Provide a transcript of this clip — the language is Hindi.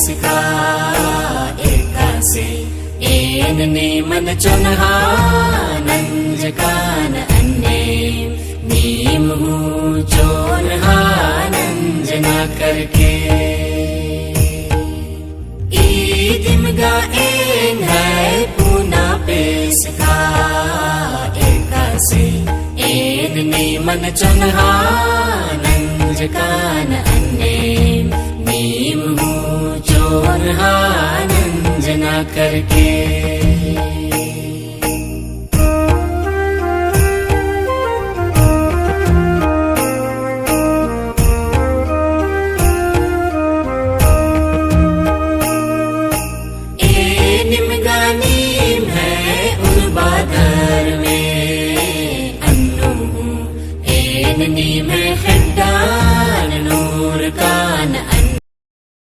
पेसका एकासे एनने मन चुनहा नंजकान अन्ने नीम हूँ चोनहा नंजना करके ईदिमगा एन है पूना पेसका एकासे एनने मन चुनहा नंजकान अन्ने नीम हूँ चोनहा नंजना करके निमगानी